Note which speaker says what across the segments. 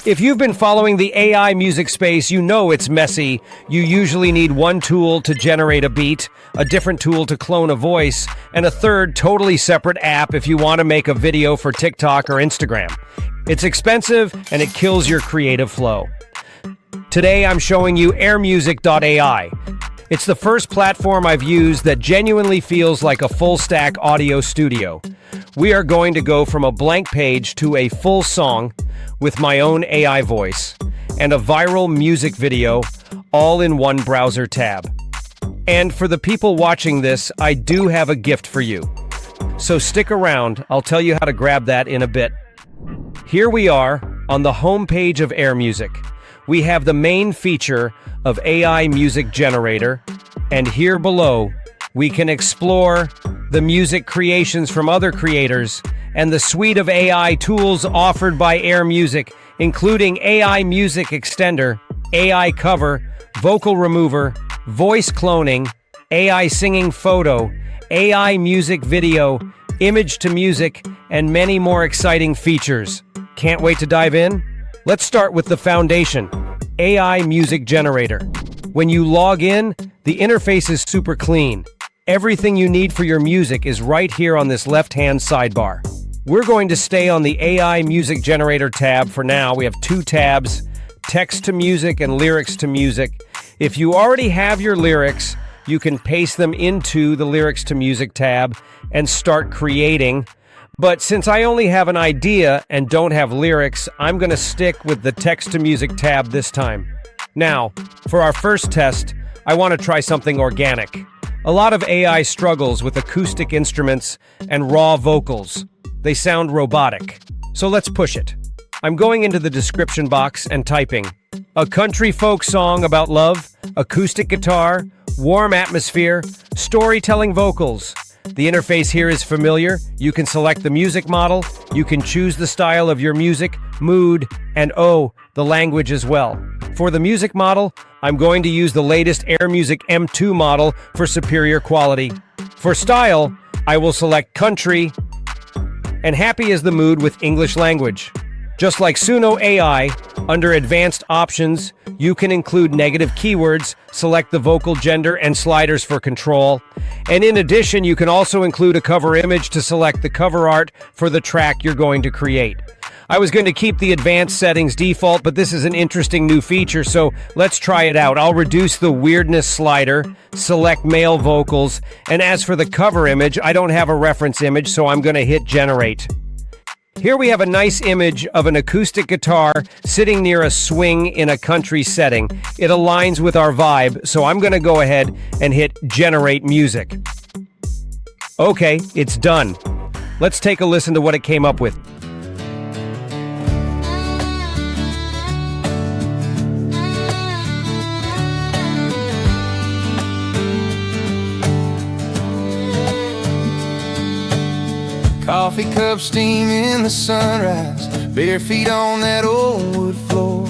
Speaker 1: If you've been following the AI music space, you know it's messy. You usually need one tool to generate a beat, a different tool to clone a voice, and a third totally separate app if you want to make a video for TikTok or Instagram. It's expensive and it kills your creative flow. Today I'm showing you AirMusic.ai. It's the first platform I've used that genuinely feels like a full-stack audio studio. We are going to go from a blank page to a full song with my own AI voice and a viral music video all in one browser tab. And for the people watching this, I do have a gift for you. So stick around, I'll tell you how to grab that in a bit. Here we are on the home page of AirMusic. We have the main feature of AI Music Generator, and here below we can explore the music creations from other creators and the suite of AI tools offered by AirMusic, including AI Music Extender, AI Cover, Vocal Remover, Voice Cloning, AI Singing Photo, AI Music Video, Image to Music, and many more exciting features. Can't wait to dive in? Let's start with the foundation, AI Music Generator. When you log in, the interface is super clean. Everything you need for your music is right here on this left-hand sidebar. We're going to stay on the AI Music Generator tab for now. We have two tabs, text to music and lyrics to music. If you already have your lyrics, you can paste them into the lyrics to music tab and start creating. But since I only have an idea and don't have lyrics, I'm going to stick with the text to music tab this time. Now, for our first test, I want to try something organic. A lot of AI struggles with acoustic instruments and raw vocals. They sound robotic. So let's push it. I'm going into the description box and typing a country folk song about love, acoustic guitar, warm atmosphere, storytelling vocals. The interface here is familiar. You can select the music model, you can choose the style of your music, mood, and the language as well. For the music model, I'm going to use the latest AirMusic M2 model for superior quality. For style, I will select country, and happy is the mood with English language. Just like Suno AI, under Advanced Options, you can include negative keywords, select the vocal gender and sliders for control. And in addition, you can also include a cover image to select the cover art for the track you're going to create. I was going to keep the advanced settings default, but this is an interesting new feature, so let's try it out. I'll reduce the weirdness slider, select male vocals, and as for the cover image, I don't have a reference image, so I'm going to hit generate. Here we have a nice image of an acoustic guitar sitting near a swing in a country setting. It aligns with our vibe, so I'm going to go ahead and hit generate music. Okay, it's done. Let's take a listen to what it came up with.
Speaker 2: Coffee cup steam in the sunrise, bare feet on that old wood floor.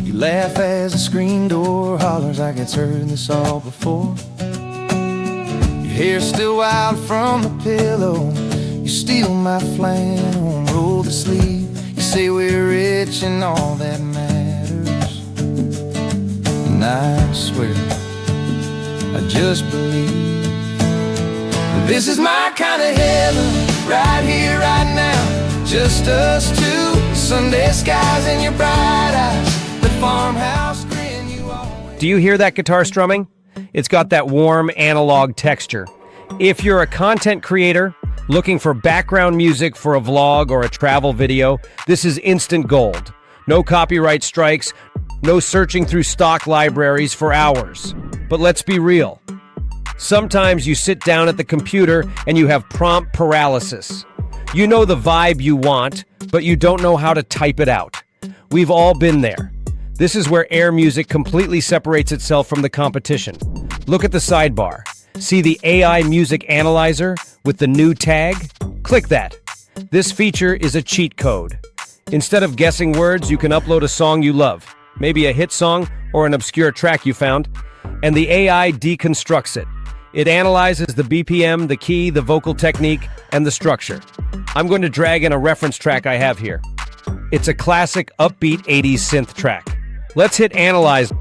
Speaker 2: You laugh as the screen door hollers like it's heard this all before. Your hair's still wild from the pillow. You steal my flannel and roll the sleeve. You say we're rich and all that matters. And I swear, I just believe that this is my kind of heaven. Right here, right now, just us two. Sunday skies and your bright eyes, the farmhouse grin you always.
Speaker 1: Do you hear that guitar strumming? It's got that warm analog texture. If you're a content creator looking for background music for a vlog or a travel video, this is instant gold. No copyright strikes, no searching through stock libraries for hours. But let's be real. Sometimes you sit down at the computer and you have prompt paralysis. You know the vibe you want, but you don't know how to type it out. We've all been there. This is where AirMusic completely separates itself from the competition. Look at the sidebar. See the AI Music Analyzer with the new tag? Click that. This feature is a cheat code. Instead of guessing words, you can upload a song you love, maybe a hit song or an obscure track you found, and the AI deconstructs it. It analyzes the BPM, the key, the vocal technique, and the structure. I'm going to drag in a reference track I have here. It's a classic upbeat 80s synth track. Let's hit analyze.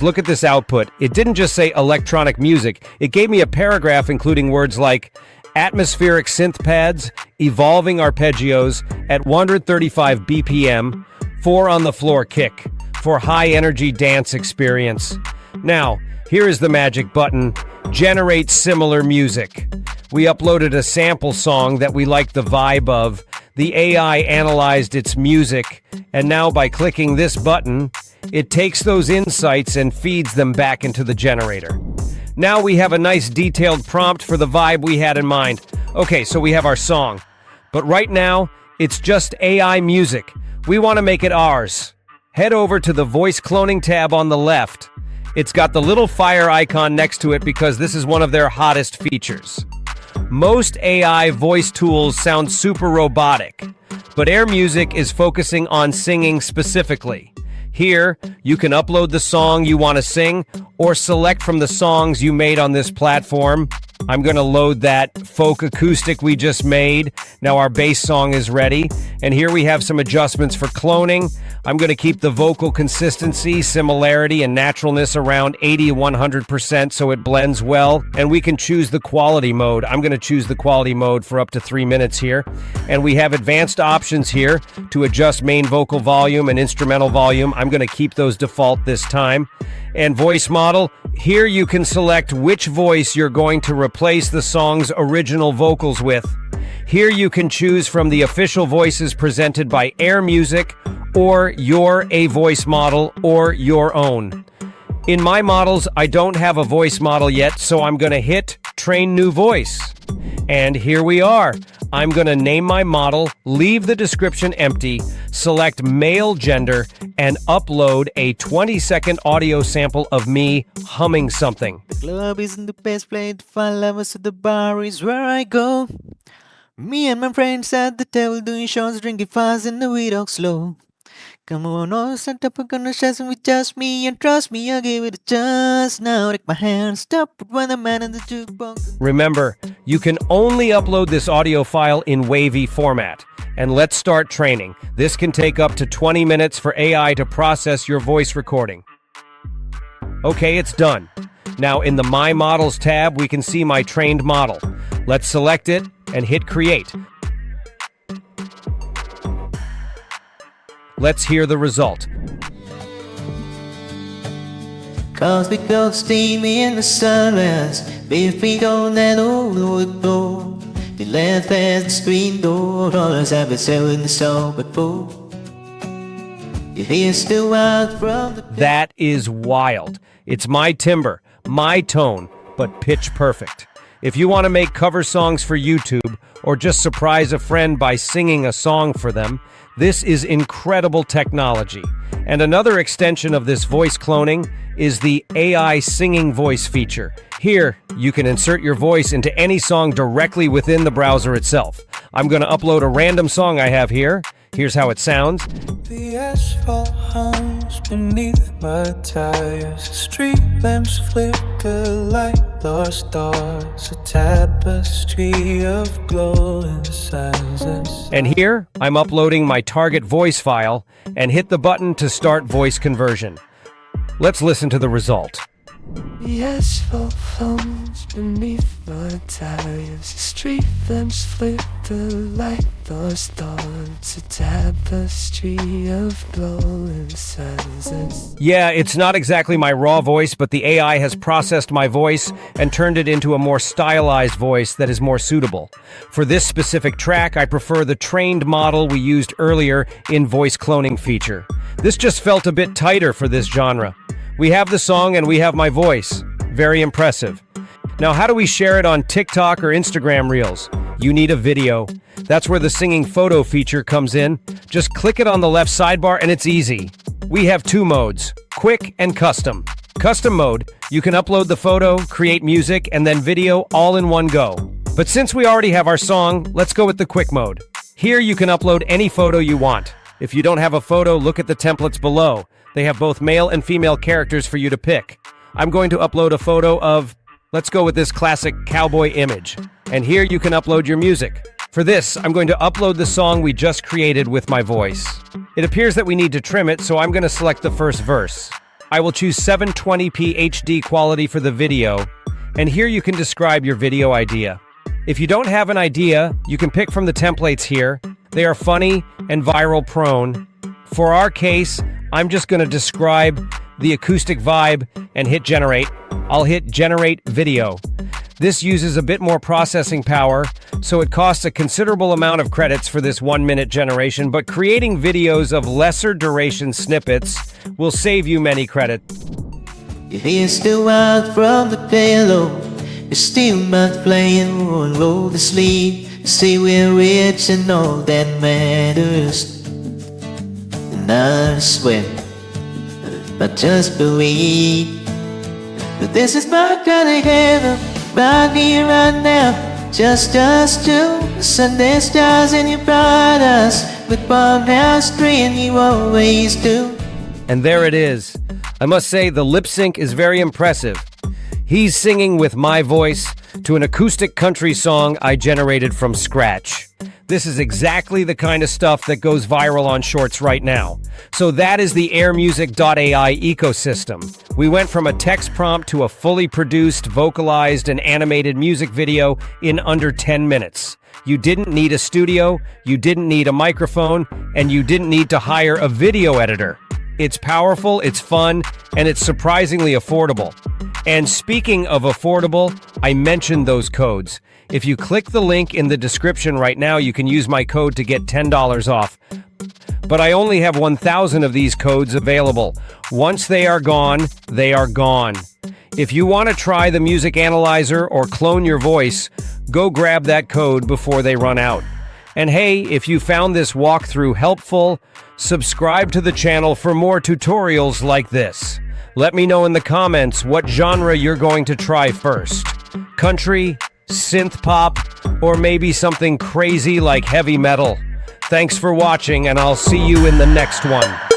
Speaker 1: Look at this output. It didn't just say electronic music. It gave me a paragraph including words like atmospheric synth pads, evolving arpeggios at 135 BPM, 4 on the floor kick for high energy dance experience. Now, here is the magic button, generate similar music. We uploaded a sample song that we liked the vibe of. The AI analyzed its music, and now by clicking this button, it takes those insights and feeds them back into the generator. Now we have a nice detailed prompt for the vibe we had in mind. Okay, so we have our song. But right now, it's just AI music. We want to make it ours. Head over to the voice cloning tab on the left. It's got the little fire icon next to it because this is one of their hottest features. Most AI voice tools sound super robotic, but AirMusic is focusing on singing specifically. Here, you can upload the song you want to sing or select from the songs you made on this platform. I'm going to load that folk acoustic we just made. Now our bass song is ready. And here we have some adjustments for cloning. I'm going to keep the vocal consistency, similarity, and naturalness around 80-100% so it blends well. And we can choose the quality mode. I'm going to choose the quality mode for up to 3 minutes here. And we have advanced options here to adjust main vocal volume and instrumental volume. I'm going to keep those default this time. And voice model, here you can select which voice you're going to replace the song's original vocals with. Here you can choose from the official voices presented by AirMusic or your a voice model or your own. In my models, I don't have a voice model yet, so I'm going to hit Train New Voice. And here we are. I'm going to name my model, leave the description empty, select male gender, and upload a 20-second audio sample of me humming something.
Speaker 3: The club isn't the best place to find lovers, so the bar is where I go. Me and my friends at the table doing shots, drinking fast and the weed talk slow. Come on, all set up a conversation with just me, and trust me, I'll give it a chance. Now take my hand, stop it when the man in the jukebox.
Speaker 1: Remember, you can only upload this audio file in wavy format. And let's start training. This can take up to 20 minutes for AI to process your voice recording. Okay, it's done. Now in the My Models tab, we can see my trained model. Let's select it and hit Create. Let's hear the result.
Speaker 3: Cause we go steamy in the sunrise, bare feet on that old wood floor. We laugh at the screen door, all us have been selling the song before. You hear still out from the...
Speaker 1: That is wild. It's my timbre, my tone, but pitch perfect. If you want to make cover songs for YouTube or just surprise a friend by singing a song for them, this is incredible technology. And another extension of this voice cloning is the AI singing voice feature. Here, you can insert your voice into any song directly within the browser itself. I'm going to upload a random song I have here. Here's how it sounds.
Speaker 2: The asphalt hums beneath my tires. Street lamps flicker like lost stars. A tapestry of glowing sizes.
Speaker 1: And here, I'm uploading my target voice file and hit the button to start voice conversion. Let's listen to the result.
Speaker 2: The asphalt hums beneath my tires. Street lamps flicker like lost stars. A tapestry of glowing sizes.
Speaker 1: Yeah, it's not exactly my raw voice, but the AI has processed my voice and turned it into a more stylized voice that is more suitable. For this specific track, I prefer the trained model we used earlier in voice cloning feature. This just felt a bit tighter for this genre. We have the song and we have my voice. Very impressive. Now, how do we share it on TikTok or Instagram Reels? You need a video. That's where the singing photo feature comes in. Just click it on the left sidebar and it's easy. We have 2 modes, quick and custom. Custom mode, you can upload the photo, create music, and then video all in one go. But since we already have our song, let's go with the quick mode. Here you can upload any photo you want. If you don't have a photo, look at the templates below. They have both male and female characters for you to pick. I'm going to upload a photo of, let's go with this classic cowboy image. And here you can upload your music. For this, I'm going to upload the song we just created with my voice. It appears that we need to trim it, so I'm going to select the first verse. I will choose 720p HD quality for the video, and here you can describe your video idea. If you don't have an idea, you can pick from the templates here. They are funny and viral prone. For our case, I'm just going to describe the acoustic vibe and hit generate. I'll hit generate video. This uses a bit more processing power, so it costs a considerable amount of credits for this 1-minute generation, but creating videos of lesser duration snippets will save you many credits.
Speaker 3: You hear still out from the pillow. You're still not playing on low to sleep. You say we're rich and all that matters. And I swear, but just believe that this is my kind of heaven. Right here, right now, just us two. Sunday stars and you brought us with farmhouse tree, and you always do.
Speaker 1: And there it is. I must say the lip sync is very impressive. He's singing with my voice to an acoustic country song I generated from scratch. This is exactly the kind of stuff that goes viral on Shorts right now. So that is the AirMusic.ai ecosystem. We went from a text prompt to a fully produced, vocalized, and animated music video in under 10 minutes. You didn't need a studio, you didn't need a microphone, and you didn't need to hire a video editor. It's powerful, it's fun, and it's surprisingly affordable. And speaking of affordable, I mentioned those codes. If you click the link in the description right now, you can use my code to get $10 off. But I only have 1,000 of these codes available. Once they are gone, they are gone. If you want to try the music analyzer or clone your voice, go grab that code before they run out. And hey, if you found this walkthrough helpful, subscribe to the channel for more tutorials like this. Let me know in the comments what genre you're going to try first. Country, synth pop, or maybe something crazy like heavy metal. Thanks for watching, and I'll see you in the next one.